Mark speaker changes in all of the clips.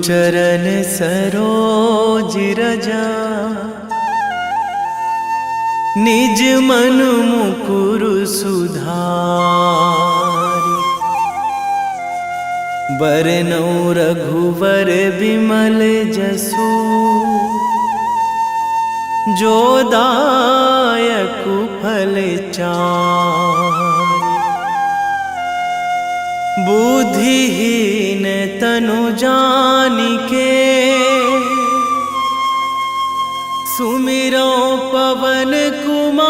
Speaker 1: चरण सरोज रजा, निज मन मुकुर सुधारि। बरनौ रघुवर विमल जसु, जो दायक फल चारि। बुद्धिहीन तनु जानिके, सुमिरो पवन कुमार।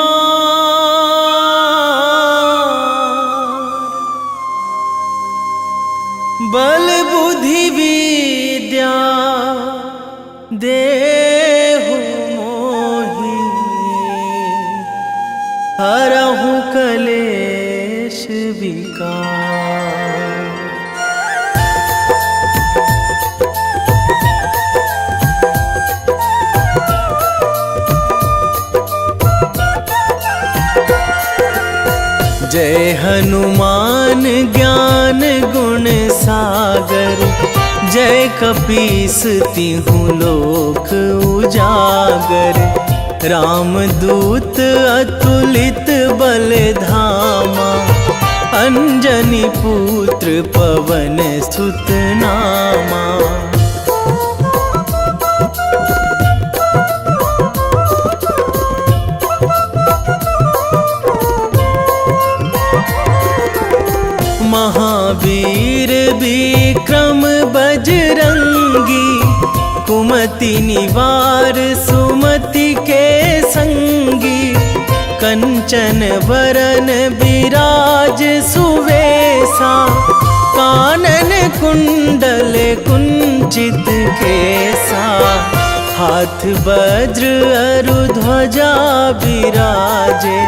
Speaker 1: बल बुद्धि विद्या देहु मोहि, हरहु कलेश विकार। जय हनुमान ज्ञान गुण सागर, जय कपीस तिहु लोक उजागर। रामदूत अतुलित बल धामा, अंजनी पुत्र पवन सुत नामा। महावीर विक्रम बजरंगी, कुमति निवार सुमति के संगी। कंचन वरन विराज सुवेशा, कानन कुंडल कुंचित केसा। हाथ वज्र अरु ध्वजा विराजे,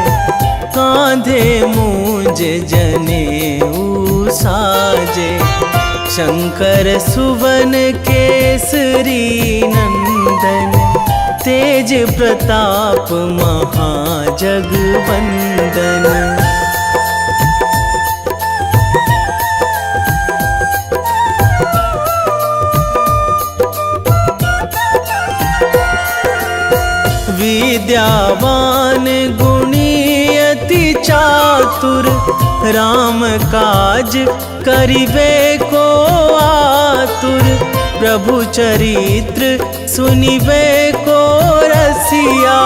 Speaker 1: कांधे मूंज जनेऊ साजे। शंकर सुवन केसरी नंदन, तेज प्रताप महाजगवंदन। विद्यावान गुणी अति चातुर, राम काज करिबे को आतुर। प्रभु चरित्र सुनिबे को रसिया,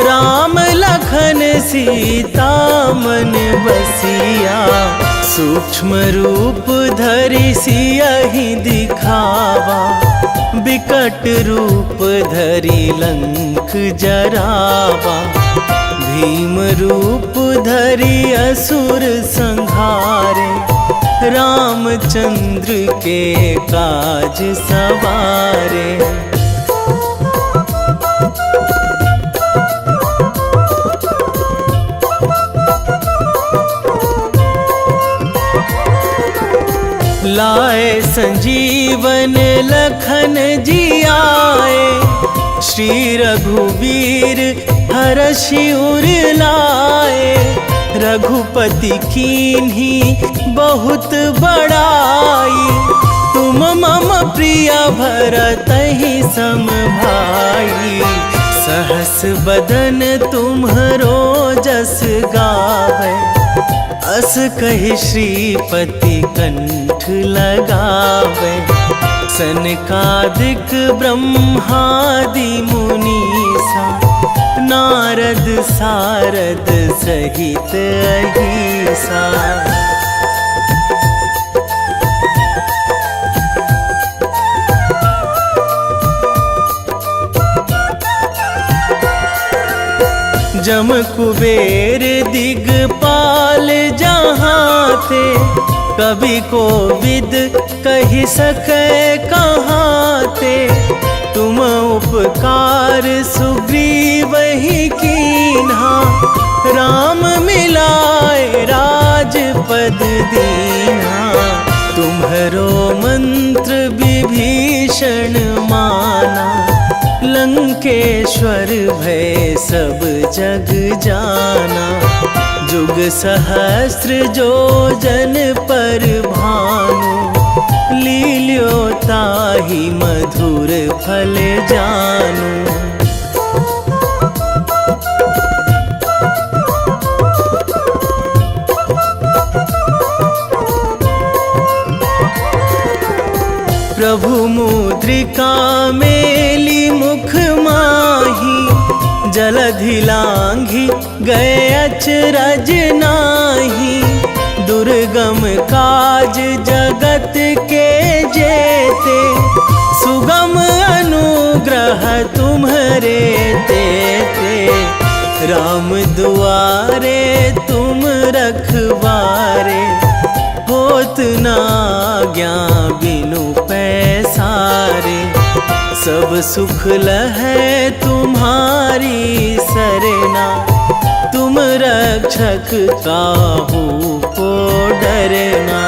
Speaker 1: राम लखन सीता मन बसिया। सूक्ष्म रूप धरि सियहि दिखावा, बिकट रूप धरि लंक जरावा। भीम रूप धरि असुर संहारे, रामचंद्र के काज सवारे। लाए संजीवन लखन जियाए, श्री रघुवीर हरषि उर लाए। रघुपति कीन्ही बहुत बड़ाई, तुम मम प्रिय भरतहि सम भाई। सहस बदन तुम्हरो जस गावै, अस कहि श्रीपति कंठ लगावै। सनकादिक ब्रह्मादि मुनीसा, नारद सारद सहित अहिसा। जम कुबेर दिगपाल जहाँ थे, कवि कोविद कहि सकै कहाँ थे। तुम उपकार सुग्रीवहि कीन्हा, राम मिलाए राजपद दीन्हा। तुम्हरो मंत्र विभीषण माना, लंकेश्वर भय सब जग जाना। जुग सहस्त्र जो जन पर भानु, लील्यो ताहि ताही मधुर फल जानू। प्रभु मुद्रिका मेली मुख माही, जलधि लांघी गए अचरज नाही। दुर्गम काज जगत के जेते, सुगम अनुग्रह तुम्हरे तेते। राम दुआरे तुम रखवारे, होत ना आज्ञा बिनु पैसारे। सब सुख लहै तुम्हारी सरना, तुम रक्षक काहू को डरना।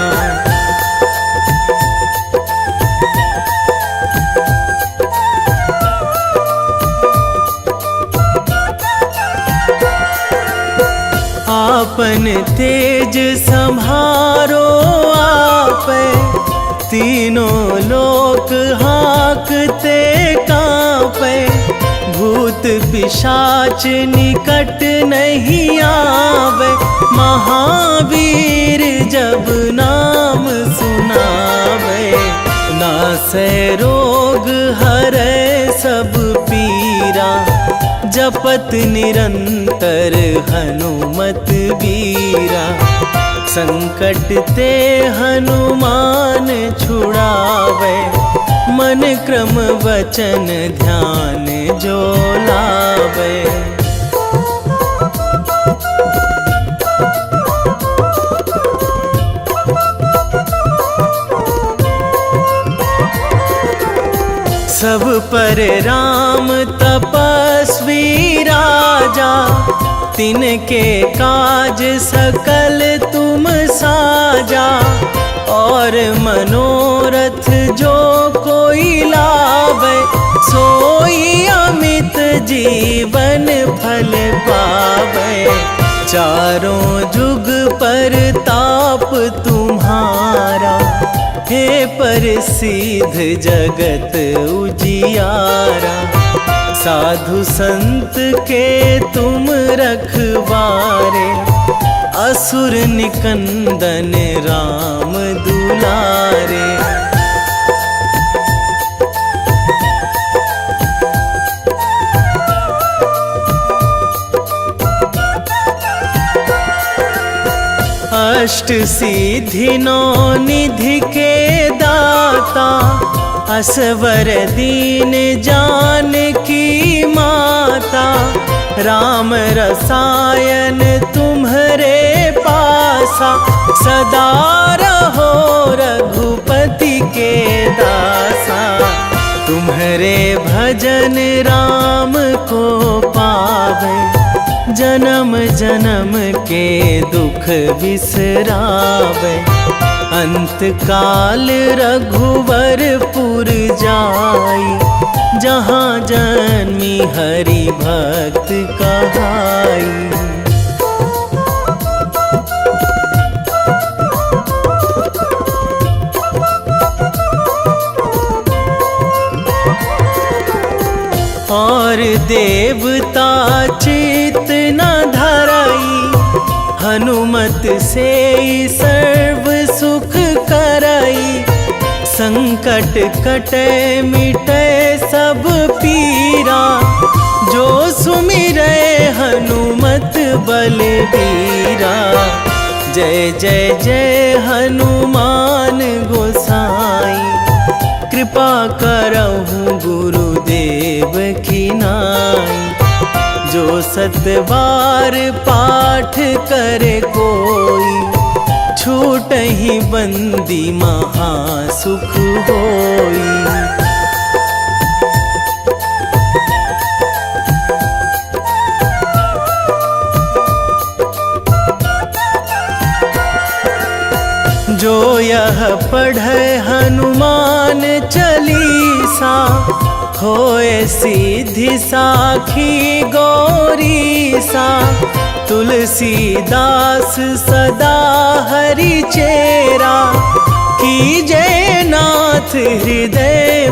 Speaker 1: आपन तेज संभारो आपै, तीनों लोक हाँकते कांपै। भूत पिशाच निकट नहीं आवे, महावीर जब नाम सुनावे। नासै रोग हरै सब पीरा, जपत निरंतर हनुमत बीरा। संकट ते हनुमान छुड़ावे, मन क्रम वचन ध्यान जो लावे। सब पर राम तपस्वी राजा, तिनके काज सकल तुम साजा। और मनोरथ जो कोई लावे, सोई अमित जीवन फल पावे। चारों जुग पर ताप तुम्हारा, हे प्रसिद्ध जगत उजियारा। साधु संत के तुम रखवारे, असुर निकंदन राम दुलारे। अष्ट सिद्धि नौ निधि के दाता, असवर दीन जानकी माता। राम रसायन तुम्हरे पासा, सदा रहो रघुपति के दासा। तुम्हरे भजन राम को पावे, जन्म जन्म के दुख बिसरावे। अंत काल रघुवरपुर जाई, जहाँ जन्मी हरि भक्त कहाई। और देवता चित न धराई, हनुमत से सर्व सुख कराई। संकट कटे मिटे सब पीरा, जो सुमिरै हनुमत बलबीरा। जय जय जय हनुमान गोसाई, कृपा करहु गुरुदेव की नाई। जो सतबार पाठ करे कोई, छूटहि बंदी महासुख होई। जो यह पढ़े हनुमान चालीसा, होए सिद्धि साखी गौरीसा। तुलसीदास सदा हरि चेरा, कीजय नाथ हृदय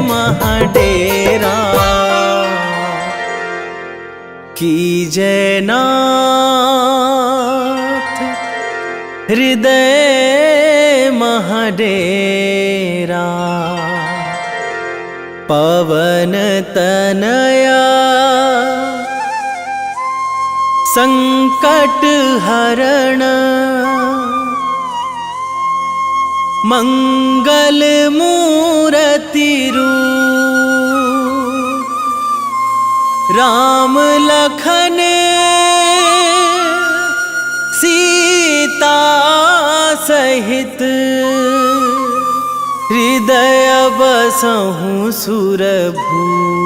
Speaker 1: कीजय नाथ हृदय महडेरा। पवन तनया संकट हरण, मंगल मूर्ति रूप। राम लखन सीता सहित, हृदय बसहु सुरभूप।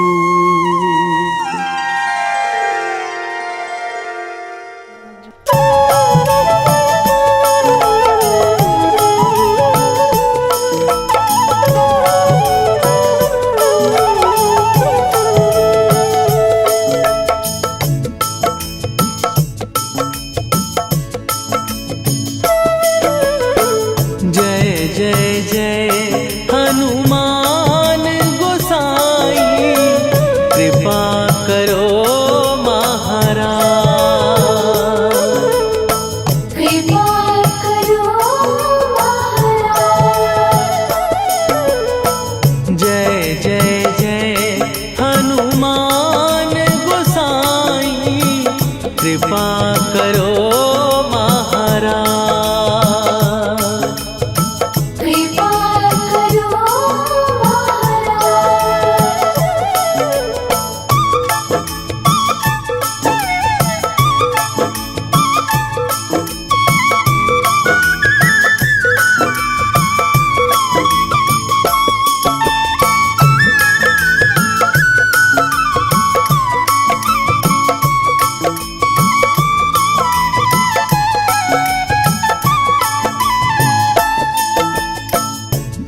Speaker 1: कृपा करो महाराज,
Speaker 2: कृपा करो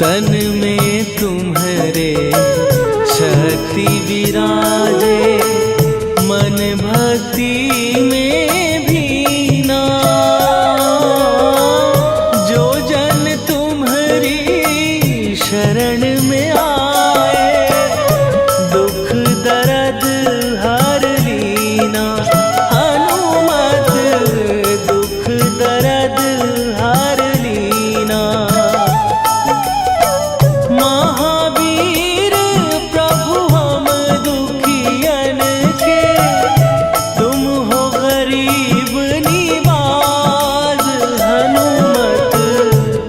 Speaker 1: तन में तुम्हारे शक्ति विराजे, मन भक्ति में भीना। जो जन तुम्हारी शरण में आए, दुख दर्द हर लीना। हनुमत दुख दर्द हर लीना। महावीर प्रभु हम दुखियन के, तुम हो गरीब निवाज। हनुमत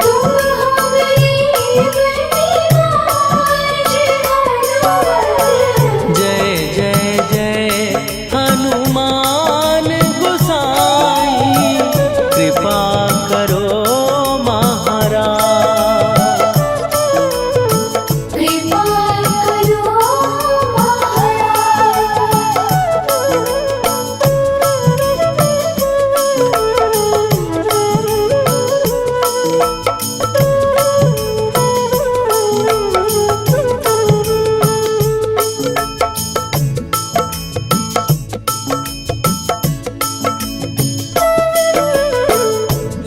Speaker 2: तुम हो गरीब निवाज।
Speaker 1: जय जय जय हनुमान गोसाई, कृपा करो महाराज।
Speaker 2: कृपा करो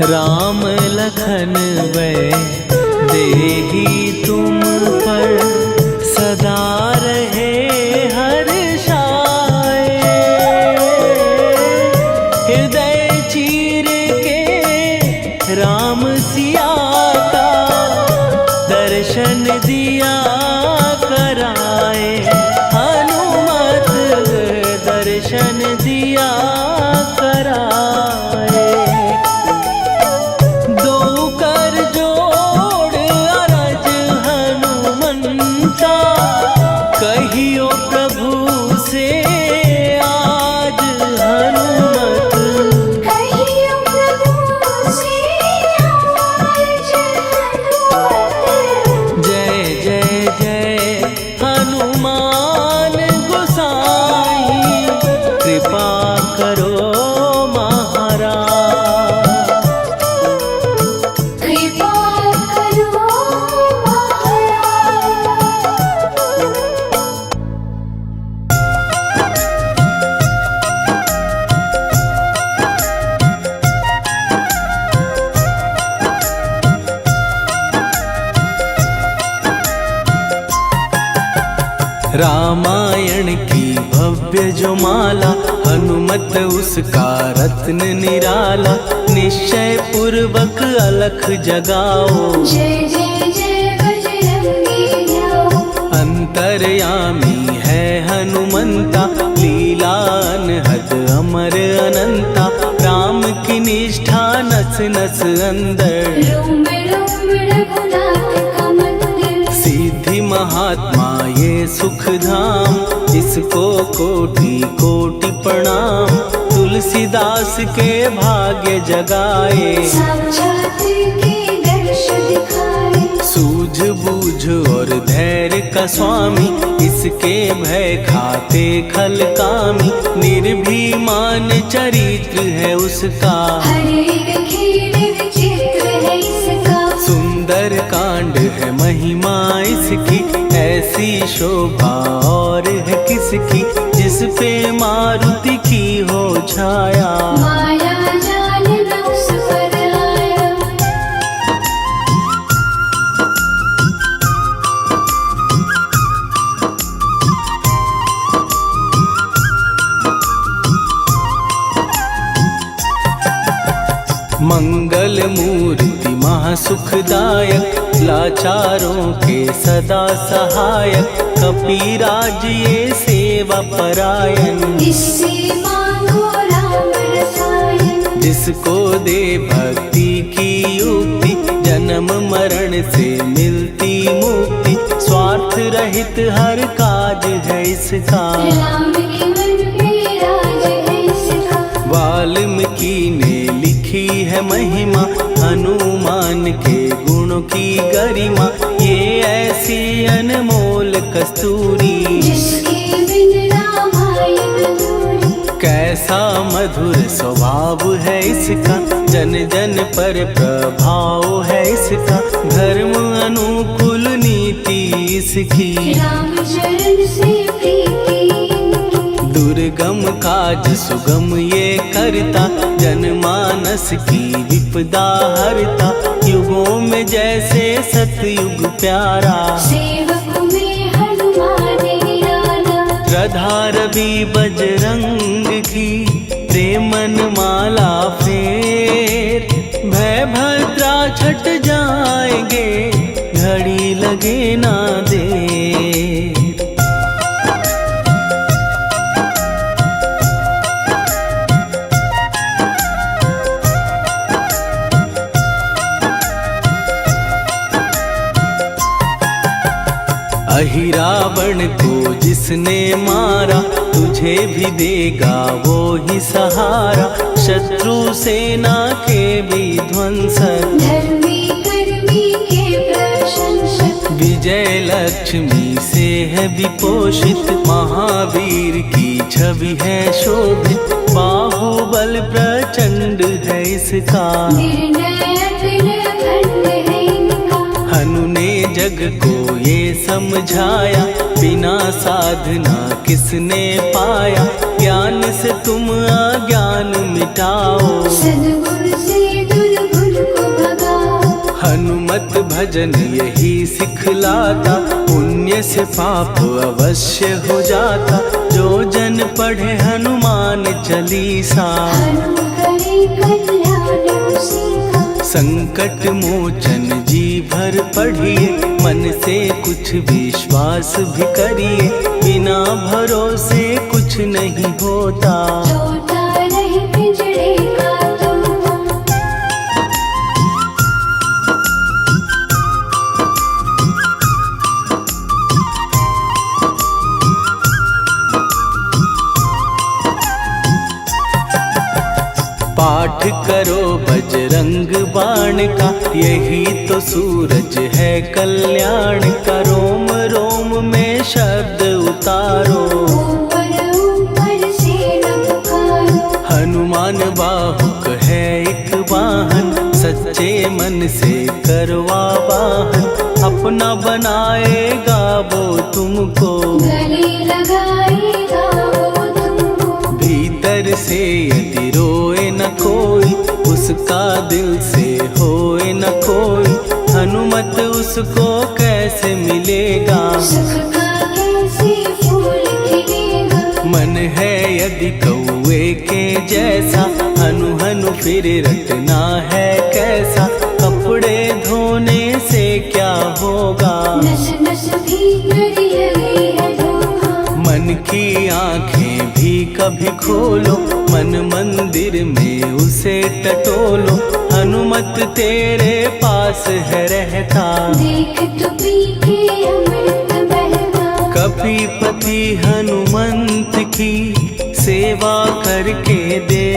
Speaker 1: राम लखन वै देही तुम पर, सदा रहे हर्षाए। हृदय चीर के राम सिया का, दर्शन दिया कराए। हनुमत दर्शन दिया कराए। दो कर जो रामायण की भव्य जो माला, हनुमत उसका रत्न निराला। निश्चय पूर्वक अलख जगाओ,
Speaker 2: जय जय जय बजरंगी ध्याओ।
Speaker 1: अंतर्यामी है हनुमंता, लीला अनहद अमर अनंता। राम की निष्ठा नस नस अंदर,
Speaker 2: रोम रोम रघुनाथ का मंदिर।
Speaker 1: सिद्धि महात्मा ये सुख धाम, इसको कोटि कोटि प्रणाम। तुलसीदास के भाग्य जगाए,
Speaker 2: साक्षात के दर्श दिखाए।
Speaker 1: सूझ बूझ और धैर्य का स्वामी, इसके भय खाते खल कामी। निर्भीमान चरित्र है उसका,
Speaker 2: हर एक खेल विचित्र है इसका।
Speaker 1: सुंदर कांड है महिमा इसकी। ऐसी शोभा और है किसकी, जिस पे मारुति की हो छाया।
Speaker 2: माया जाल न उस पर आया।
Speaker 1: मंगल मूर्ति महासुखदायक, लाचारों के सदा सहायक। कपीराज ये सेवा परायण,
Speaker 2: इससे मांगो राम रसायन।
Speaker 1: जिसको दे भक्ति की युक्ति, जन्म मरण से मिलती मुक्ति। स्वार्थ रहित हर काज है इसका,
Speaker 2: राम के मन में राज है इसका।
Speaker 1: वाल्मीकि ने लिखी है महिमा, हनुमान के गुणों की गरिमा। ये ऐसी अनमोल कस्तूरी,
Speaker 2: जिसके बिन रामायण अधूरी।
Speaker 1: कैसा मधुर स्वभाव है इसका, जन जन पर प्रभाव है इसका। धर्म अनुकूल नीति इसकी,
Speaker 2: राम चरण से प्रीति इनकी।
Speaker 1: दुर्गम काज सुगम ये करता, जनमानस की विपदा हरता। युगों में जैसे सतयुग प्यारा,
Speaker 2: सेवक में हनुमान निराला।
Speaker 1: श्रद्धा रवि बजरंग की, प्रेमन माला फेर। भय भद्रा छट जाएंगे, घड़ी लगे ना देर। अहिरावण को जिसने मारा, तुझे भी देगा वो ही सहारा। शत्रु सेना के विध्वंसक,
Speaker 2: धर्मी कर्मी के प्रशंसक।
Speaker 1: विजय लक्ष्मी से है विपोषित। महावीर की छवि है शोभित, बाहुबल प्रचंड है इसका।
Speaker 2: निर्णय अखंड है इनका।
Speaker 1: हनु ने जग को ये समझाया, बिना साधना किसने पाया। ज्ञान से तुम अज्ञान मिटाओ,
Speaker 2: सद्गुण से दुर्गुण को भगाओ।
Speaker 1: हनुमत भजन यही सिखलाता, पुण्य से पाप अवश्य हो जाता। जो जन पढ़े हनुमान चालीसा,
Speaker 2: हनु करे कल्याण उसी का।
Speaker 1: संकट मोचन जी भर पढ़िए, मन से कुछ विश्वास भी करिए। बिना भरोसे कुछ नहीं होता,
Speaker 2: छोटा रहे पिंजड़े का तोता।
Speaker 1: पाठ करो बजरंग बाण का, यही तो सूरज है कल्याण का। रोम रोम में शब्द उतारो,
Speaker 2: ऊपर ऊपर से न पुकारो।
Speaker 1: हनुमान बाहुक है एक वाहन, सच्चे मन से करवा वाहन। अपना बनाएगा वो तुमको,
Speaker 2: गले लगाएगा वो तुमको।
Speaker 1: भीतर से यदि रोए न कोई, उसका दिल से होए न कोई। हनुमत उसको कैसे मिलेगा,
Speaker 2: सुख का कैसे
Speaker 1: फिर रटना है कैसा, कपड़े धोने से क्या होगा।
Speaker 2: नस नस भीतर यही है धोखा।
Speaker 1: मन की आंखें भी कभी खोलो, मन मंदिर में उसे टटोलो। हनुमत तेरे पास है रहता,
Speaker 2: देख तो पी के अमृत बहता।
Speaker 1: कपीपति हनुमंत की सेवा करके दे,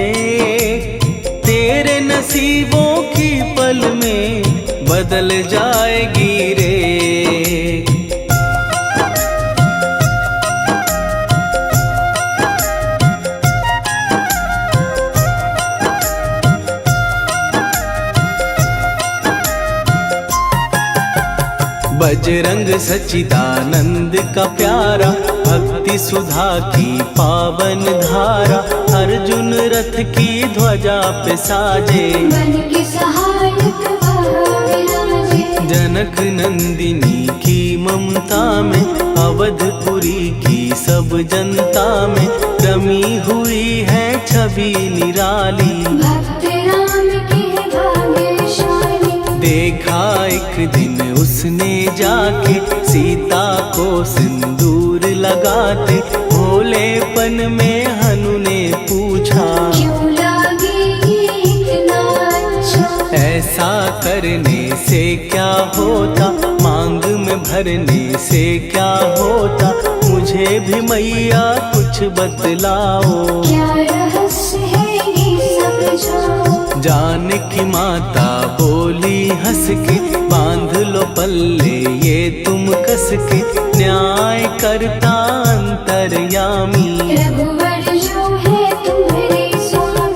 Speaker 1: तेरे नसीबों की पल में बदल जाएगी रे। बजरंग सच्चिदानंद का प्यारा, भक्ति सुधा की पावन धारा। अर्जुन रथ की ध्वजा पे साजे,
Speaker 2: बन के सहायक वहाँ विराजे।
Speaker 1: जनक नंदिनी की ममता में, अवधपुरी की सब जनता में रमी हुई है छवि निराली।
Speaker 2: भक्त राम के भाग्यशाली,
Speaker 1: देखा एक दिन उसने जाके सीता को सिंदूर लगाते। भोलेपन में हनु ने पूछा,
Speaker 2: क्यों लागे ये इतना अच्छा।
Speaker 1: ऐसा करने से क्या होता, मांग में भरने से क्या होता। मुझे भी मैया कुछ बतलाओ,
Speaker 2: क्या रहस्य है ये समझाओ।
Speaker 1: जानकी माता बोली हंस के, बांध लो पल्ले ये तुम कस के। न्याय करता अंतर्यामी,
Speaker 2: रघुवर जो है तुम्हारे स्वामी।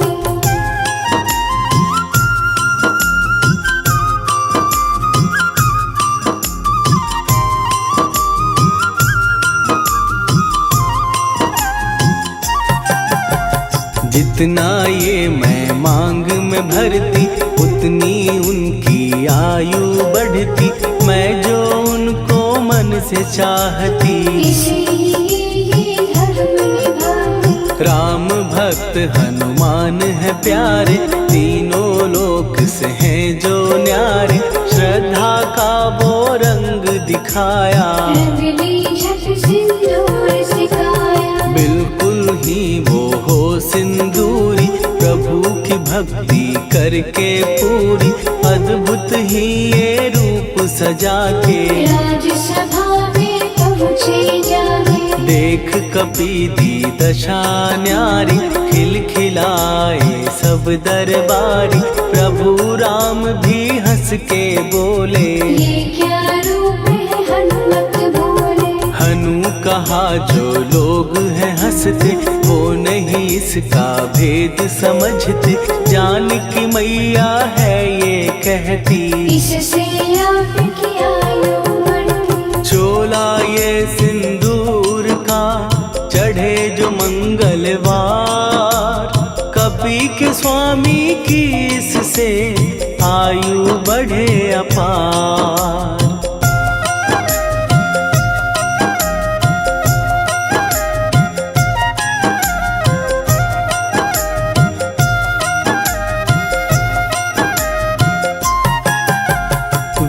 Speaker 1: जितना ये मैं मांग में भरती, उतनी उनकी आयु बढ़ती। मैं जो उनको मन से चाहती,
Speaker 2: इसीलिए ये धर्म निभाती।
Speaker 1: राम भक्त हनुमान है प्यारे, तीनों लोक से हैं जो न्यारे। श्रद्धा का वो रंग दिखाया,
Speaker 2: रंगली झट सिंदूर सिखाया।
Speaker 1: बिल्कुल ही वो हो सिंदूरी, प्रभु की भक्ति करके पूरी। अद्भुत ही ये रूप सजा के,
Speaker 2: राजसभा में पहुँचे जाके।
Speaker 1: देख कपीदी दशा न्यारी, खिलखिलाए सब दरबारी। प्रभु राम भी हंस के बोले,
Speaker 2: ये क्या रूप है हनुमत बोले।
Speaker 1: हनु कहा जो लोग हैं हंसते, वो नहीं इसका भेद समझते। जानकी मैया है ये कहती,
Speaker 2: इससे आपकी आयु बढ़ती।
Speaker 1: चोला ये सिंदूर का चढ़े जो मंगलवार। कपी के स्वामी की इससे आयु बढ़े अपार।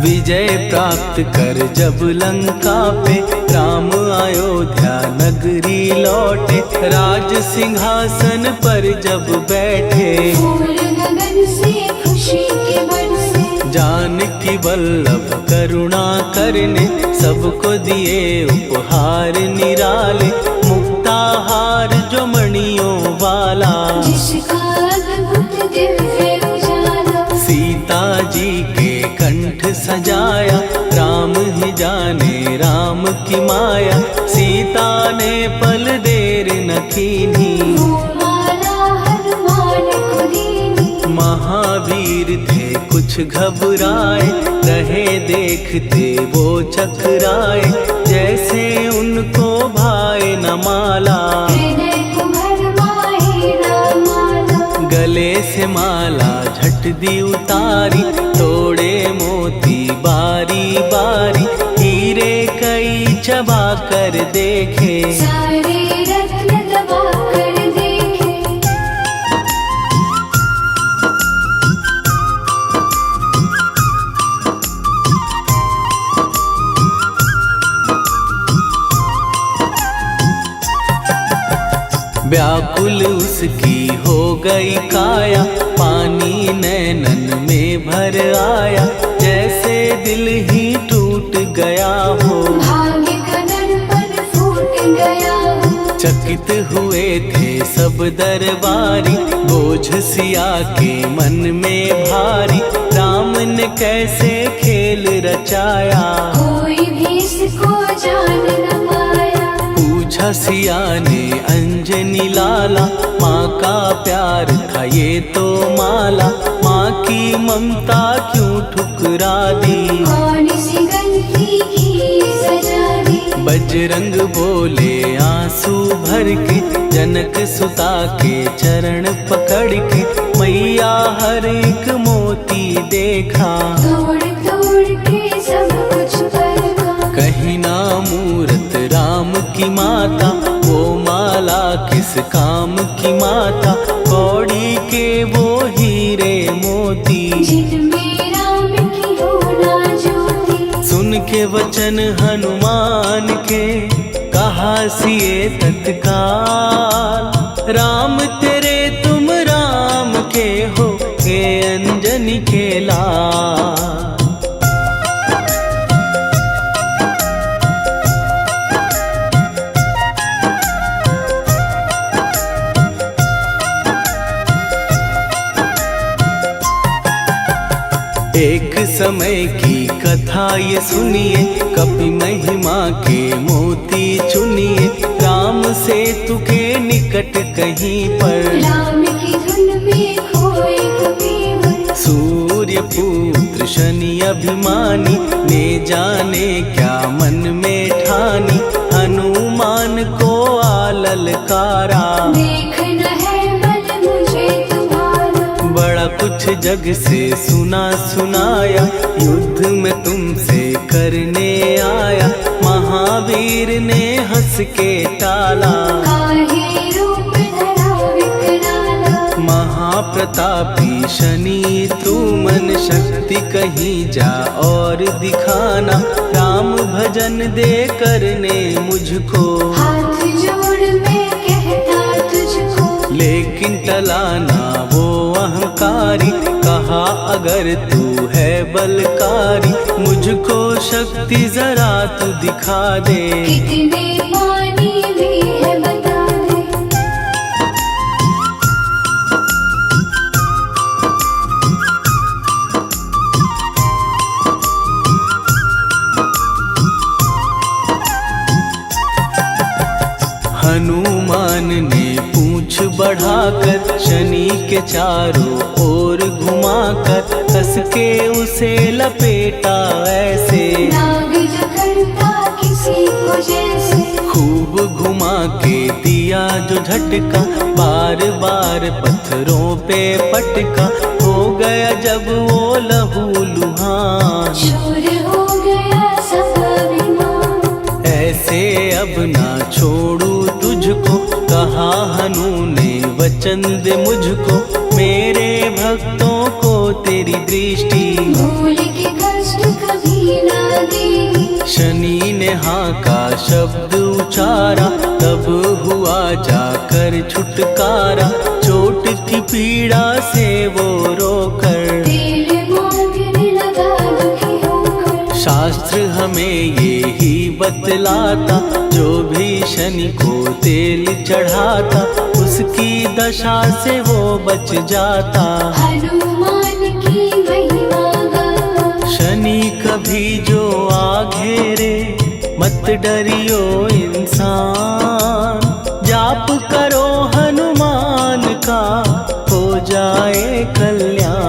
Speaker 1: विजय प्राप्त कर जब लंका पे, राम अयोध्या नगरी लौटे। राज सिंहासन पर जब बैठे,
Speaker 2: फूल गगन से खुशी के बरसे।
Speaker 1: जानकी वल्लभ करुणा करने, सबको दिए उपहार निराले। मुक्ताहार जो मणियों वाला,
Speaker 2: जिसका अद्भुत दिव्य उजाला।
Speaker 1: सीता जी के कंठ सजाया। राम ही जाने राम की माया, सीता ने पल देर न कीन्ही।
Speaker 2: वो माला हनुमान को दीनी।
Speaker 1: महावीर थे कुछ घबराए, रहे देखते वो चकराए। जैसे उनको भाए न माला,
Speaker 2: हृदय को भरमाए न माला।
Speaker 1: गले से माला झट दी उतारी। तोड़े मोती बारी बारी, हीरे कई चबा कर देखे।
Speaker 2: सारे रत्न दबा कर देखे।
Speaker 1: व्याकुल उसकी हो गई काया, पानी नैनन में भर आया, जैसे दिल ही टूट गया हो।
Speaker 2: भाग्य का दर्पण फूट गया हो।
Speaker 1: चकित हुए थे सब दरबारी, बोझ सिया के मन में भारी, राम ने कैसे खेल रचाया,
Speaker 2: कोई भी इसको जान न पाया।
Speaker 1: पूछा सिया ने अंजनी लाला, माँ का प्यार था ये तो माला, माँ की ममता क्यों ठुकरा दी,
Speaker 2: कौन सी गलती की सजा दी।
Speaker 1: बजरंग बोले आंसू भर के, जनक सुता के चरण पकड़ के, मैया हर एक मोती देखा,
Speaker 2: तोड़ तोड़ के सब कुछ परखा।
Speaker 1: कहीं ना मूरत राम की माता, वो माला किस काम की माता, कौड़ी के वो हीरे मोती,
Speaker 2: जिनमें राम की हो ना ज्योति।
Speaker 1: सुन के वचन हनुमान के, कहा सिए तत्काल, राम तेरे तुम राम के हो, के अंजनी के लाल। एक समय की कथा ये सुनिए, कपि महिमा के मोती चुनिए, राम सेतु के निकट कहीं पर,
Speaker 2: राम की धुन में खोए कबीर।
Speaker 1: सूर्य पुत्र शनि अभिमानी, ने जाने क्या मन में ठानी, हनुमान को आललकारा,
Speaker 2: देखना है बल मुझे तुम्हारा।
Speaker 1: बड़ा कुछ जग से सुना सुनाया, युद्ध में तुमसे करने आया, महावीर ने हंस के टाला,
Speaker 2: काहे रूप धरा विकराला।
Speaker 1: महाप्रतापी शनि तू मन शक्ति कहीं जा और दिखाना, राम भजन दे करने मुझको,
Speaker 2: हाथ जोड़ मैं कहता तुझको।
Speaker 1: लेकिन टलाना वो अहंकारी, कहा अगर तू है बलकारी, मुझको शक्ति जरा तू दिखा दे,
Speaker 2: कितने पानी भी है बता दे।
Speaker 1: हनुमान ने पूंछ बढ़ाकर, शनि के चारों ओर घुमाकर, कस के उसे लपेटा ऐसे,
Speaker 2: नाग जो करता किसी को जैसे।
Speaker 1: खूब घुमा के दिया जो झटका, बार बार पत्थरों पे पटका, हो गया जब वो लहू लुहान,
Speaker 2: शूर हो गया सब अभिमान।
Speaker 1: ऐसे अब ना छोड़ू तुझको, कहा हनु ने वचन दे मुझको, मेरे भक्तों को तेरी दृष्टि,
Speaker 2: भूल के कष्ट कभी ना देगी।
Speaker 1: शनि ने हाँ का शब्द उचारा, तब हुआ जाकर छुटकारा, चोट की पीड़ा से वो रोकर,
Speaker 2: तेल मांगने लगा दुखी होकर।
Speaker 1: शास्त्र हमें ये ही बतलाता, जो भी शनि को तेल चढ़ाता, उसकी दशा से वो बच जाता,
Speaker 2: हनुमान की महिमा गाता।
Speaker 1: शनि कभी जो आ घेरे, मत डरियो इंसान, जाप करो हनुमान का, हो जाए कल्याण।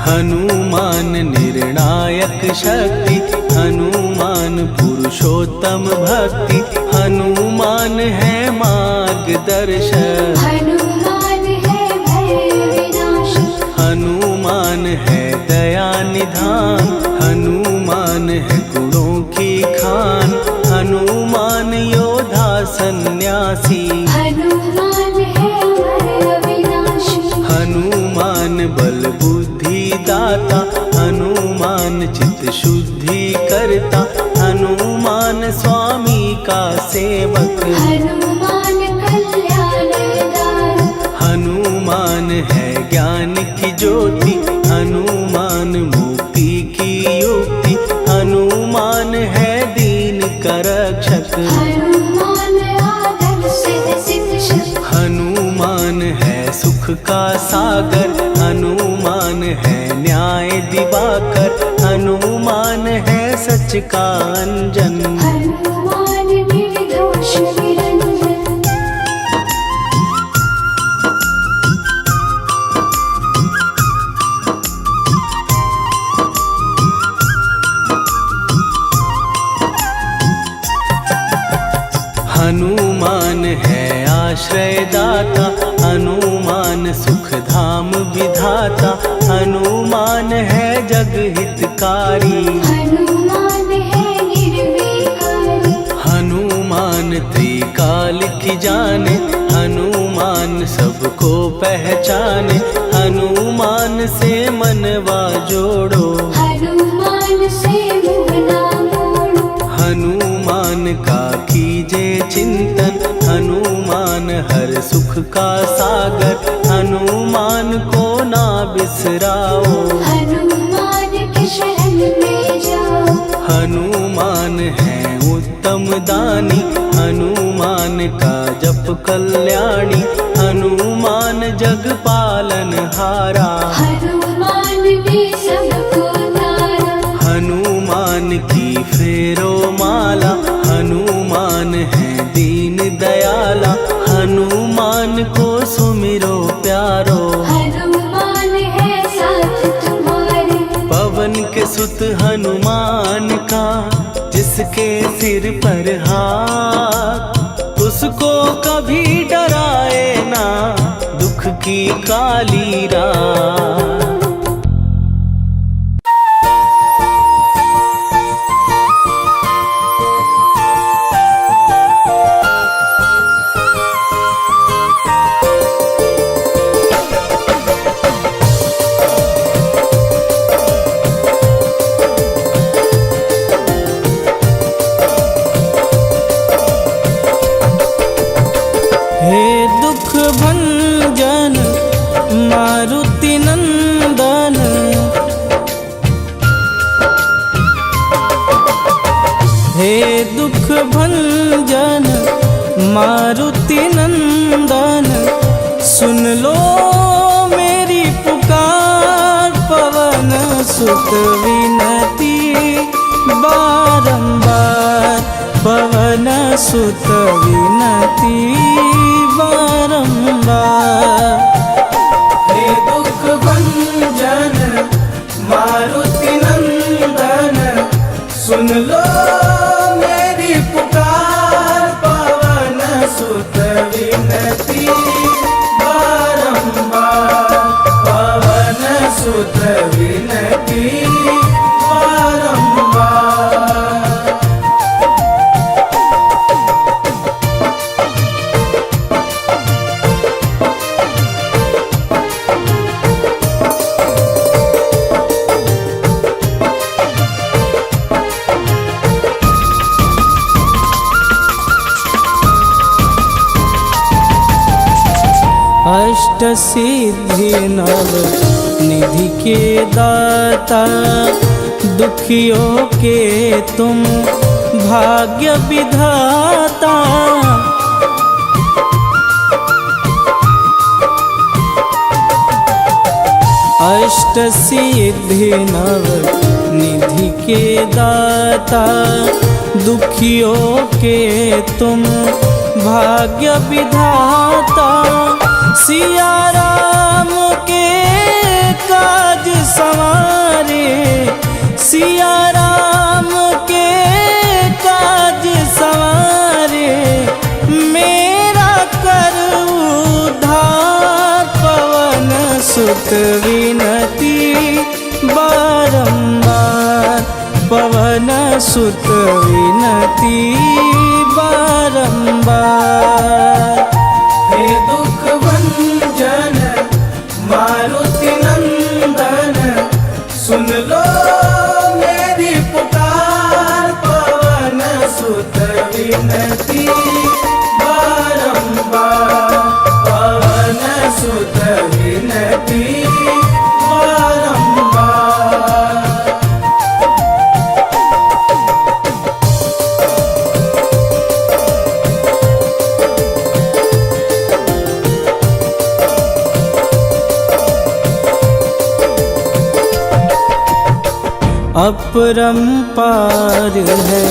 Speaker 1: हनुमान निर्णायक शक्ति, हनुमान पुरुषोत्तम भक्ति, हनुमान है मार्गदर्शक,
Speaker 2: हनुमान है भय विनाशक।
Speaker 1: हनुमान है दया निधान, हनुमान है गुणों की खान, हनुमान योद्धा सन्यासी,
Speaker 2: हनुमान है हनुमान कल्याणदार।
Speaker 1: हनुमान है ज्ञान की ज्योति, हनुमान मुक्ति की युक्ति, हनुमान है दीन का रक्षक।
Speaker 2: हनुमान आदर सिद्ध शिक्षक।
Speaker 1: हनुमान है सुख का सागर, हनुमान है न्याय दिवाकर, हनुमान है सच का अंजन।
Speaker 2: हनुमान निर्दोष निरंजन।
Speaker 1: हनुमान है आश्रय दाता, हनुमान सुख धाम विधाता, हनुमान है जग हितकारी।
Speaker 2: हनुमान है निर्विकारी।
Speaker 1: हनुमान त्रिकाल की जाने, हनुमान सबको पहचाने, हनुमान से मनवा जोड़ो।
Speaker 2: हनुमान से मुँह ना मोड़ो।
Speaker 1: हनुमान का कीजे चिंतन, हनुमान हर सुख का सागर, हनुमान को ना बिसराओ।
Speaker 2: हनुमान के शरण में जाओ।
Speaker 1: हनुमान है उत्तम दानी, हनुमान का जप कल्याणी, हनुमान जग पालन हारा।
Speaker 2: हनुमान ने सबको तारा।
Speaker 1: हनुमान की फेरो माला, हनुमान है दीन दयाला, हनुमान को सुमिरो प्यारो।
Speaker 2: हनुमान है साथ तुम्हारे।
Speaker 1: पवन के सुत हनुमान का, जिसके सिर पर हाथ, उसको कभी डराए ना दुख की काली रात। हे दुख भंजन मारुति नंदन, हे दुख भंजन मारुति नंदन, सुन लो मेरी पुकार, पवन सुत विनती बारंबार, पवन सुत विनती बारंबार। हे दुख भंजन मारुति नंदन, सुन लो मेरी पुकार, पवन सुत विनती बारंबार, पवन सुत विनती बारंबार। अष्ट सिद्धि नव निधि के दाता, दुखियों के तुम भाग्य विधाता। अष्ट सिद्धि नव निधि के दाता, दुखियों के तुम भाग्य विधाता। सिया राम के काज सवारे, सिया राम के काज सवारे, मेरा कर उद्धार, पवन सुत विनती बारंबार, पवन सुत विनती बारंबार। हे दुख भंजन मारुति नंदन, सुन लो मेरी पुकार, पवन सुत विनती अपरंपार है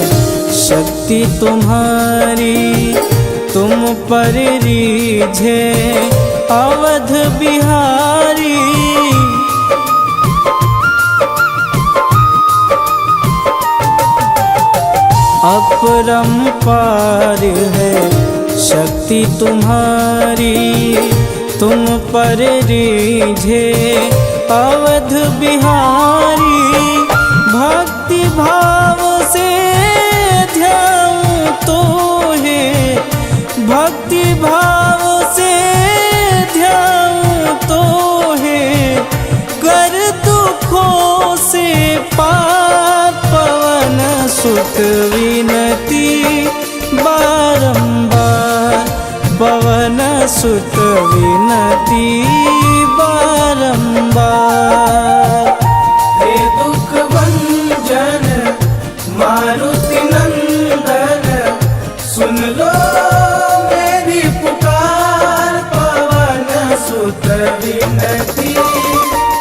Speaker 1: शक्ति तुम्हारी, तुम पर रीझे अवध बिहारी। अपरंपार है शक्ति तुम्हारी, तुम पर रीझे अवध बिहारी। भक्ति भाव से ध्याऊं तो है, भक्ति भाव से ध्याऊं तो है, कर दुखों से पार पवन सुत विनती बारंबार, पवन सुत विनती बारंबार।
Speaker 3: हे दुख भंजन मारुति नंदन, सुन लो मेरी पुकार, पवन सुत विनती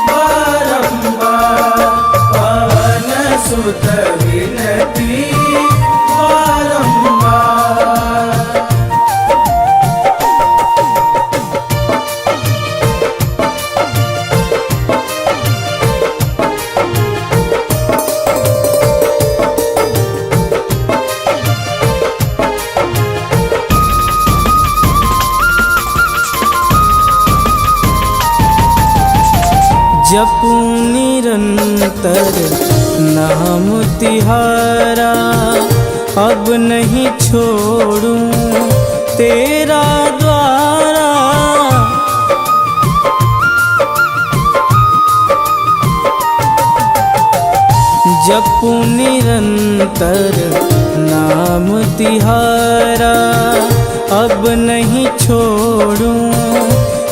Speaker 3: बारंबार, पवन सुत विनती बारंबार।
Speaker 1: जपूं निरंतर नाम तिहारा, अब नहीं छोड़ूं तेरा द्वारा। जपूं निरंतर नाम तिहारा, अब नहीं छोड़ूं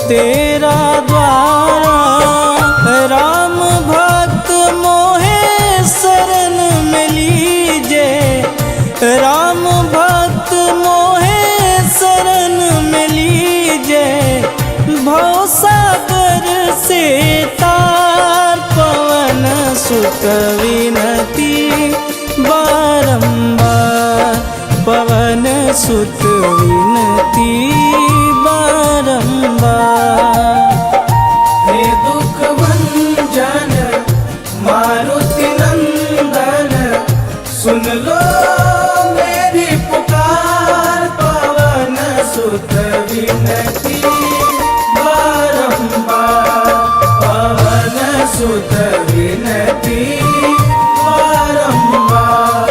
Speaker 1: तेरा द्वारा। राम भक्त मोहे शरण में लीजे, राम भक्त मोहे शरण में लीजे। भवसागर से तार पवन सुत विनती बारंबार, पवन सुत विनती बारंबार।
Speaker 3: हे दुख भंजन मारुति नंदन, सुन लो मेरी पुकार, पवन सुत विनती बारंबार, पवन सुत विनती बारंबार।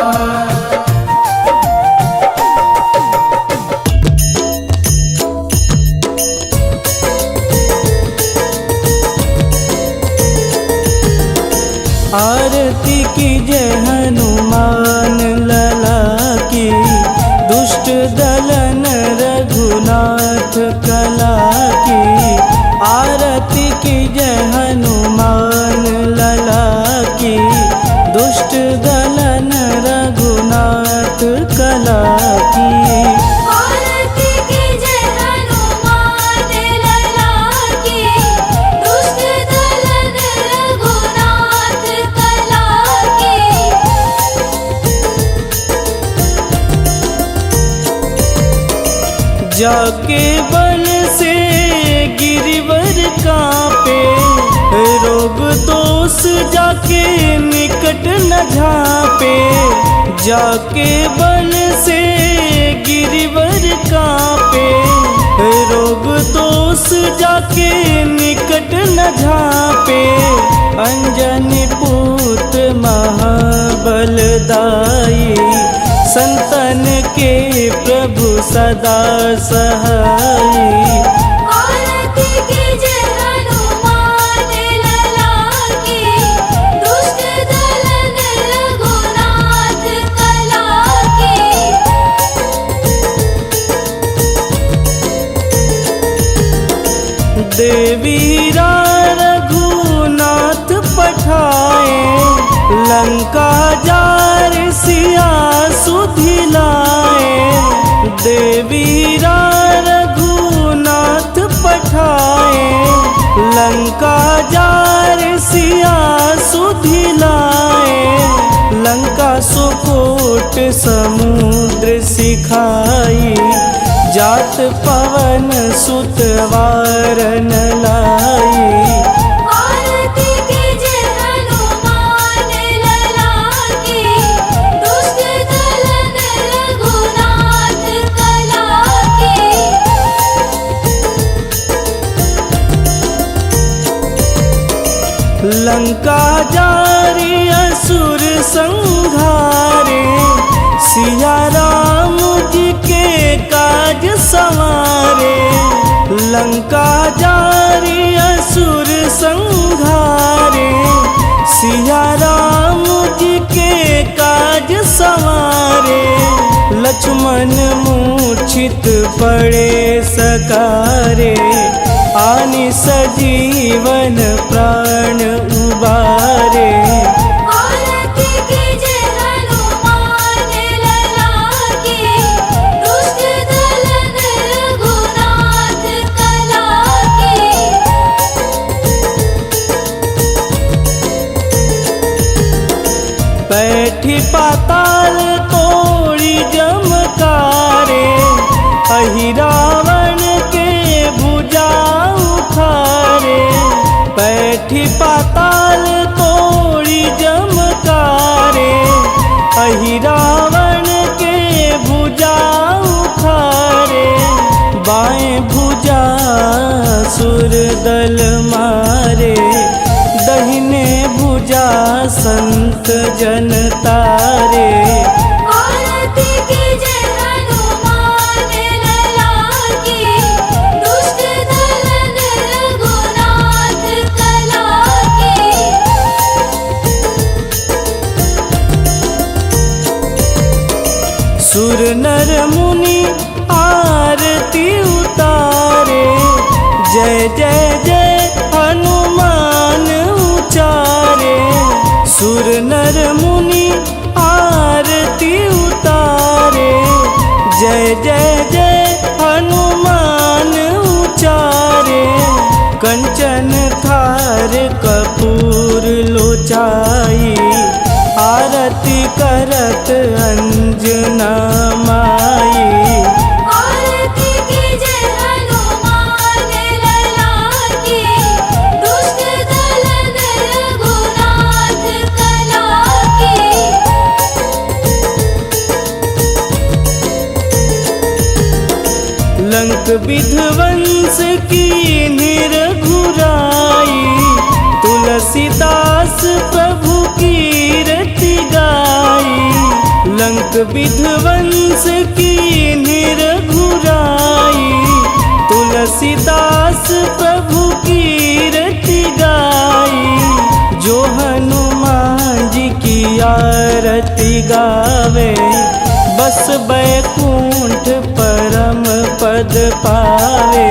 Speaker 1: आरती की जय हनुमान लला की, दुष्ट दलन रघुनाथ कला की। आरती की जय हनुमान लला की, दुष्ट दलन रघुनाथ कला की।
Speaker 2: आरती की जय हनुमान लला की, दुष्ट दलन रघुनाथ कला की।
Speaker 1: जाके बल से गिरिवर कांपे, रोग दोष जाके निकट न झांपे। जाके बल से गिरिवर कांपे, रोग दोष जाके निकट न झांपे। अंजनी पुत्र महाबलदाई, संतन के प्रभु सदा सहाई।
Speaker 2: आरती की जय हनुमान लला की, दुष्ट दलन रघुनाथ कला की।
Speaker 1: देवीरा रघुनाथ पठाए, लंका जार सिया सुधिलाए। देवीरा रघुनाथ पठाए, लंका जार सिया सुधिलाए। सुकूट समुद्र सिखाई, जात पवन सुत वारन लाई।
Speaker 2: आरती कीजे हनुमान लला की, दुष्ट दलन रघुनाथ कला की।
Speaker 1: लंका जारी असुर संहारे, सिया राम जी के काज संवारे। लंका जारी असुर संहारे, सिया राम जी के काज संवारे। लक्ष्मण मूर्छित पड़े सकारे, आनि सजीवन प्राण उबारे।
Speaker 2: आरती कीजे हनुमान लला की, दुष्ट दलन रघुनाथ कला की।
Speaker 1: बैठी पाताल तोड़ी जमकारे, अहि रावण के भुजा उखारे। बैठी पाताल तोड़ी जमकारे, अहि रावण के भुजा उखारे। बाएं भुजा सुर दल मारे, दहिने भुजा संत जन तारे।
Speaker 2: आरती कीजे हनुमान लला की, दुष्ट दलन रघुनाथ कला की।
Speaker 1: सुर नर मुनि आरती उतारे, जय जय जय हनुमान उचारे। सुर नर मुनि आरती उतारे, जय जय जय हनुमान उचारे। कंचन थार कपूर लोचाई, आरती करत अंजना माई।
Speaker 2: आरती कीजे हनुमान लला की, दुष्ट दलन रघुनाथ कला की।
Speaker 1: लंक विध्वंस की निरघुराई, तुलसीदास प्रभु कीरति गाई। लंक विध्वंस की निरघुराई, तुलसीदास प्रभु कीरति गाई। जो हनुमान जी की आरती गावे, बस बैकुंठ परम पद पावे।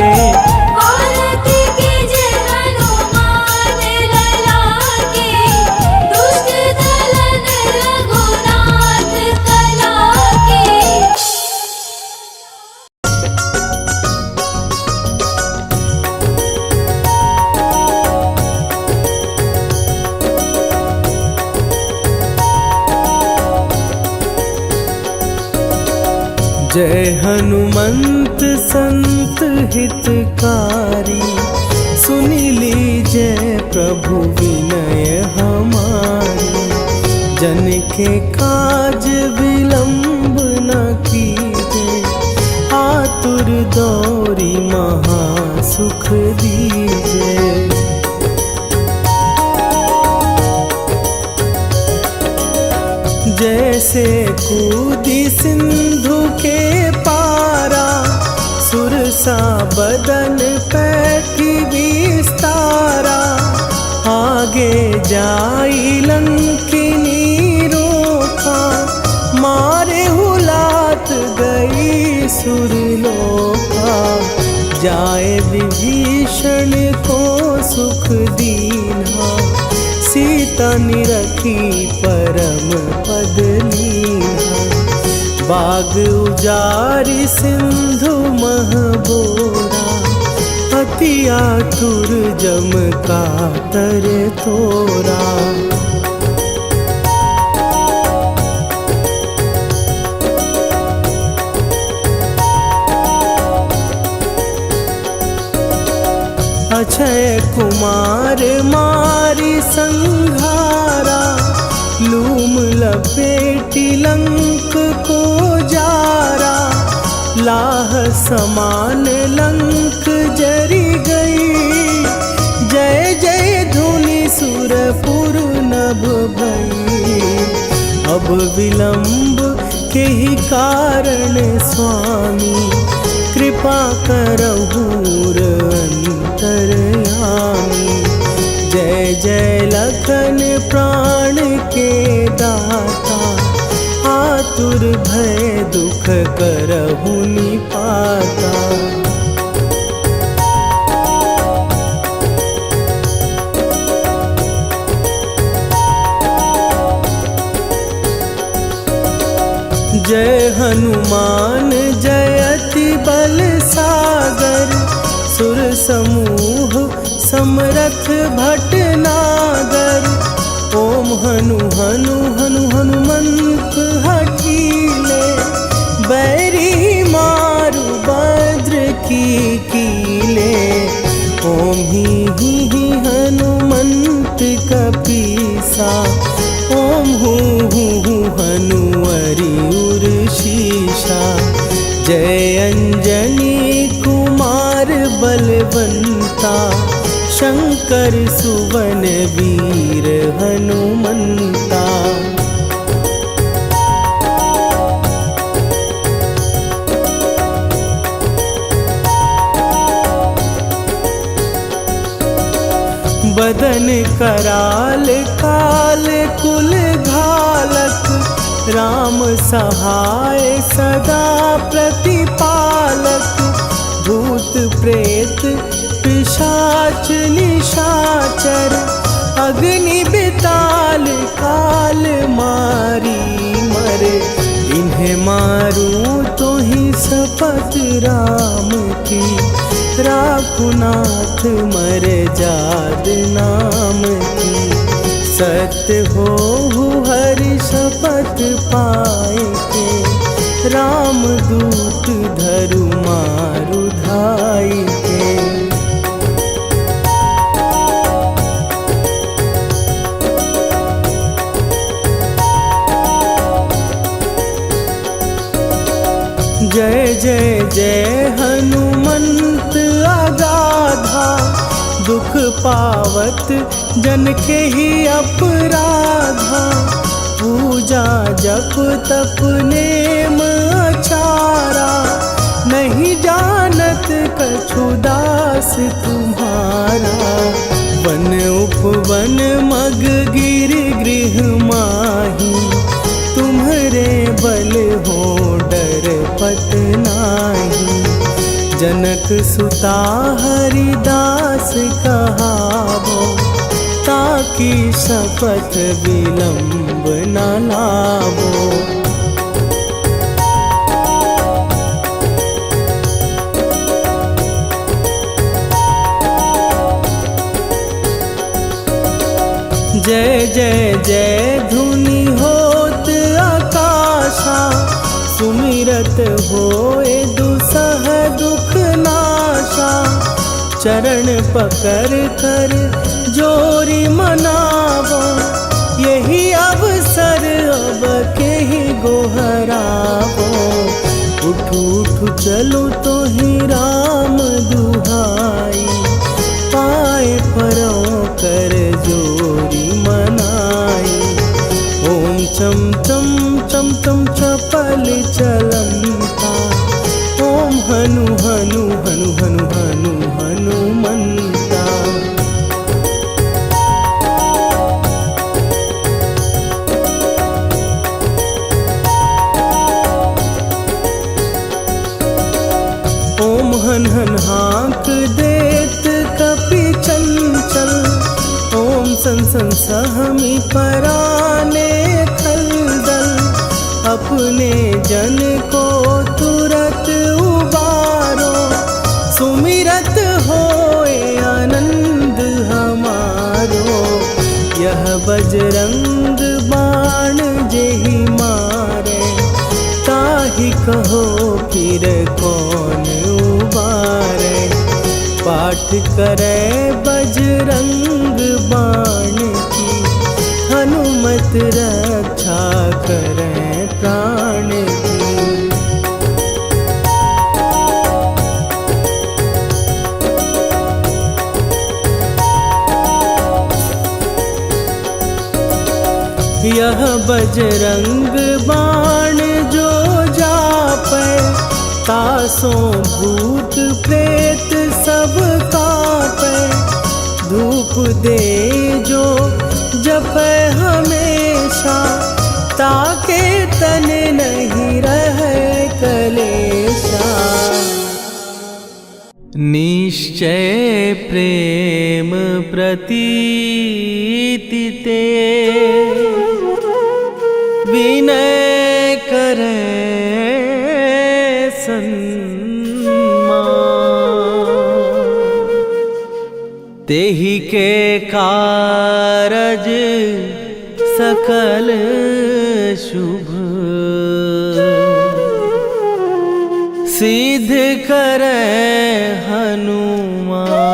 Speaker 2: आरती कीजे हनुमान लला की, दुष्ट दलन रघुनाथ कला की।
Speaker 1: जय हनुमंत संत हितकारी, सुनी लीजय प्रभु विनय हमारी। जन के काज विलंब न कीजे, आतुर दौरी महा सुख दीजे। जैसे कूदी सिंधु के पारा, सुरसा बदन पैठी विस्तारा। आगे जाई लंकिनी रोका, मारे हुलात गई सुरलोका। जाए विभीषण को सुख दीना, सीता निरखी परम पद लीना। बाग उजारि सिंधु महबोरा, अति आतुर जम कातर तोरा। अक्षय कुमार मारी संघारा, लूम लपेटी लंक को जारा, लाह समान लंक जरी गई। जय जय धुनि सुरपुर नभ भई, अब विलंब के ही कारण स्वामी, कृपा करहु अंतरयामी। जय जय लखन प्राण के दाता, आतुर भय दुख करहु निपाता। जय हनुमान जयति बल सागर, सुर समूह समरथ भटनागर। ओम हनु हनु हनु हनुमंत हठीले, बैरी मारु भद्र की कीले। ओम ही हनुमंत कपीसा, ओम हूँ हनुवरि उर शीशा। जय अंजनी कुमार बलवंता, शंकर सुवन वीर हनुमंता। बदन कराल काल कुल घालक, राम सहाय सदा प्रतिपालक। भूत प्रेत पिशाच निशाचर, अग्नि बिताल काल मारी मरे। इन्हें मारूं तो ही शपथ राम की, राखुनाथ मरे जाद नाम की। सत्य हो हरि शपथ पाए के, राम दूत धरु मारु धाई के। जय जय जय हनुमंत अगाधा, दुख पावत जन के ही अपराधा। पूजा जप तप नेम आचारा, नहीं जानत कछु दास तुम्हारा। वन उपवन मग गिर गृह माही, तुम्हरे बल हो डर पत नाही। जनक सुता हरिदास कहावो, ताकि शपथ विलंब न लावो। जय जय जय धुनि होत आकाशा, सुमिरत होए दुसह दुख नाशा। चरण पकड़ कर जोरी मनावो, यही अवसर अब के ही गोहरावो। उठू उठू चलो तो ही राम दुहाई, पाए परों कर जोरी मनाई। ओम चम चम चम चम चपल चलंता, ओम हनु हनु हनु हनु हनु हनुमंता। ओम हन हन हाँक देत कपि चंचल, ओम सन सन सहमी पराने खलदल। अपने जन को तुरत उबारो, सुमिरत होए आनंद हमारो। यह बजरंग बाण जेहि मारे, ताहि कहो फिर कौन उबारे। पाठ पाठ करे बजरंग बाण की, हनुमत रक्षा करे प्राण की। यह बजरंग बाण जो जापै, तासों भूत प्रेत सब कापै। धूप दे जो जपै हमेशा, ताके तन नहीं रहे कलेशा। निश्चय प्रेम प्रतीति ते, विनय करे सन्मान। तेहि के कारज सकल शुभ, सिद्ध करे हनुमान।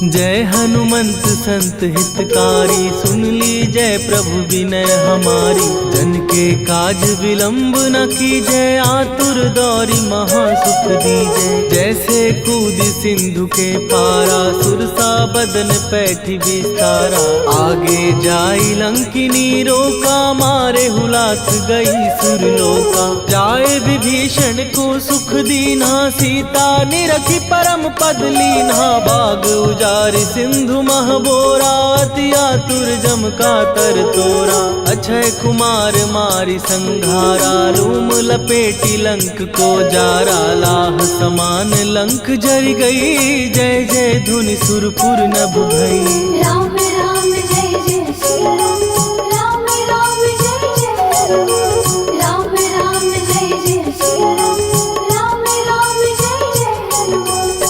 Speaker 1: जय हनुमंत संत हितकारी, सुन लीजय प्रभु विनय हमारी। जन के काज विलंब न कीजय, आतुर दौरी महासुख दीजय। जैसे कूद सिंधु के पारा, सुरसा बदन पैठी विस्तारा। आगे जाई लंकिनी रोका, मारे हुलाक गई सुरलोका। जाए विभीषण को सुख दीना, सीता निरखी परम पद लीना। बाग उजारि सिंधु महबोरा, अति आतुर जम का तर तोरा। अक्षय कुमार मारी संघारा, लूम लपेटी लंक को जारा। लाह समान लंक जर गई, जय जय धुनि सुरपुर नभ भई।
Speaker 2: राम राम जय जय श्री राम, राम राम जय जय राम। राम राम जय जय श्री राम, राम राम जय जय हनुमान।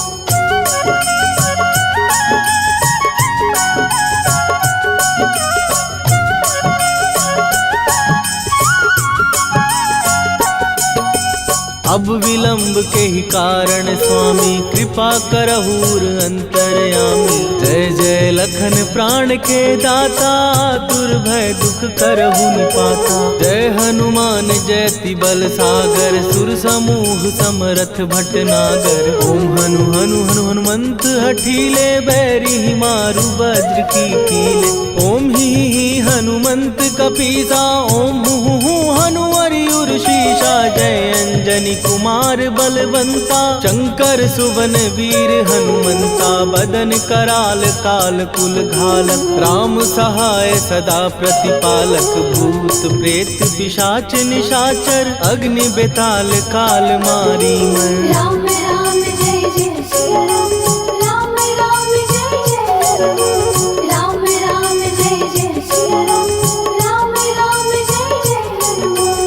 Speaker 1: अब विलंब के ही कारण स्वामी, कृपा करहूर अंतरयामी। जय जय लखन प्राण के दाता, दुर्भय दुख करहु निपाता। जय हनुमान जयति बल सागर, सुर समूह समरथ भटनागर। ओम हनु हनु हनु हनुमंत हठीले, बैरी मारु वज्र की कीले। ओम ही हनुमंत कपीसा, ओम हु हनुमरि उर्शीषा। जय अंजनी कुमार बलवंता, शंकर सुवन वीर हनुमंता। बदन कराल काल कुल घालक, राम सहाय सदा प्रतिपालक। भूत प्रेत पिशाच निशाचर, अग्नि बेताल काल मारी मैं।
Speaker 2: राम राम जय जय श्री राम, राम राम जय जय राम। राम राम जय जय श्री राम, राम राम जय जय हनुमान।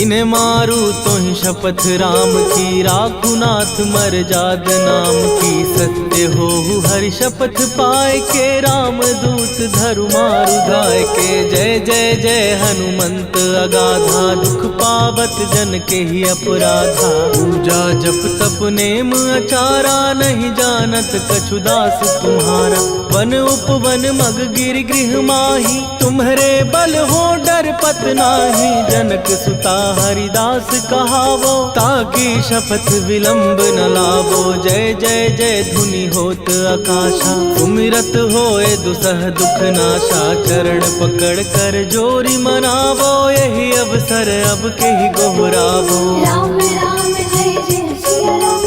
Speaker 1: इन्हें मारू तो ही शपथ राम की, राखू नाथ मर जाद नाम की। सत्य हो हरि शपथ पाए के, राम दूत धरु मारु धाय के। जय जय जय हनुमंत अगाधा, दुख पावत जन के ही अपराधा। पूजा जप तप नेम अचारा, नहीं जानत कछु दास तुम्हारा। वन उपवन मग गिर गृह माही, तुम्हारे बल हो डर पत नाही। जनक सुता हरिदास कहावो, ताकि शपथ विलंब न लावो। जय जय जय धुनि होत आकाशा, सुमिरत होए दुसह दुख नाशा। चरण पकड़ कर जोरी मनावो, यही अवसर अब के ही गोहराबो।
Speaker 2: राम राम जय जय सिया राम,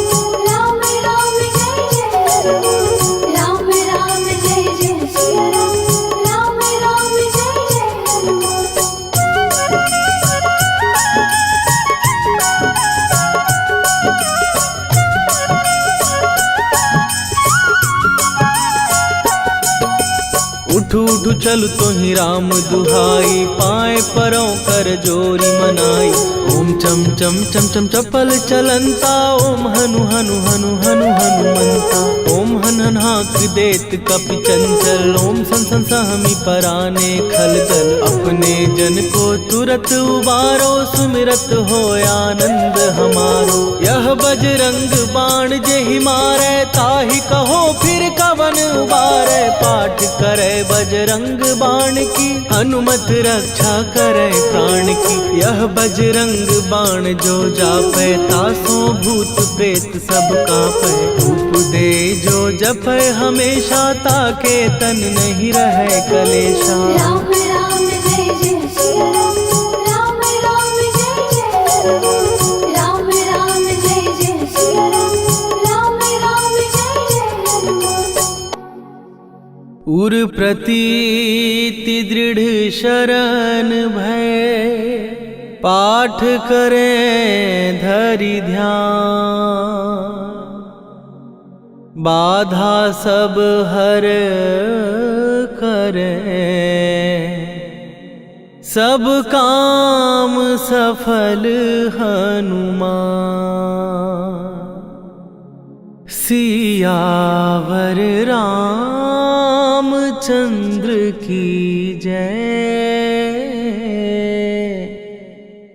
Speaker 2: राम राम जय जय राम, राम राम जय जय सिया राम, राम राम जय जय राम।
Speaker 1: उठू उठू चलु तो ही राम दुहाई, पाए परों कर जोरी मनाई। ओम चम चम चम चम चपल चलंता, ओम हनु हनु हनु हनु हनुमंता। ओम हन हन हाक देत कपि चंचल, ओम सन सन सहमी पराने खलदल। अपने जन को तुरत उबारो, सुमिरत हो आनंद हमारो। यह बजरंग बाण जेहि मारे, ताहि कहो फिर कवन उबारे। पाठ करे बजरंग बाण की, हनुमत रक्षा करे प्राण की। यह बजरंग बाण जो जापे, तासो भूत प्रेत सब कापे। धूप दे जो जपे हमेशा, ताके तन नहीं रहे कलेशा।
Speaker 2: राम राम जय जय सिया राम, राम राम जय जय राम, राम राम जय जय सिया राम, राम राम जय जय राम।
Speaker 1: उर प्रतीति दृढ़ शरण भय, पाठ करें धरि ध्यान। बाधा सब हर करें, सब काम सफल हनुमान। सियावर रामचंद्र की जय।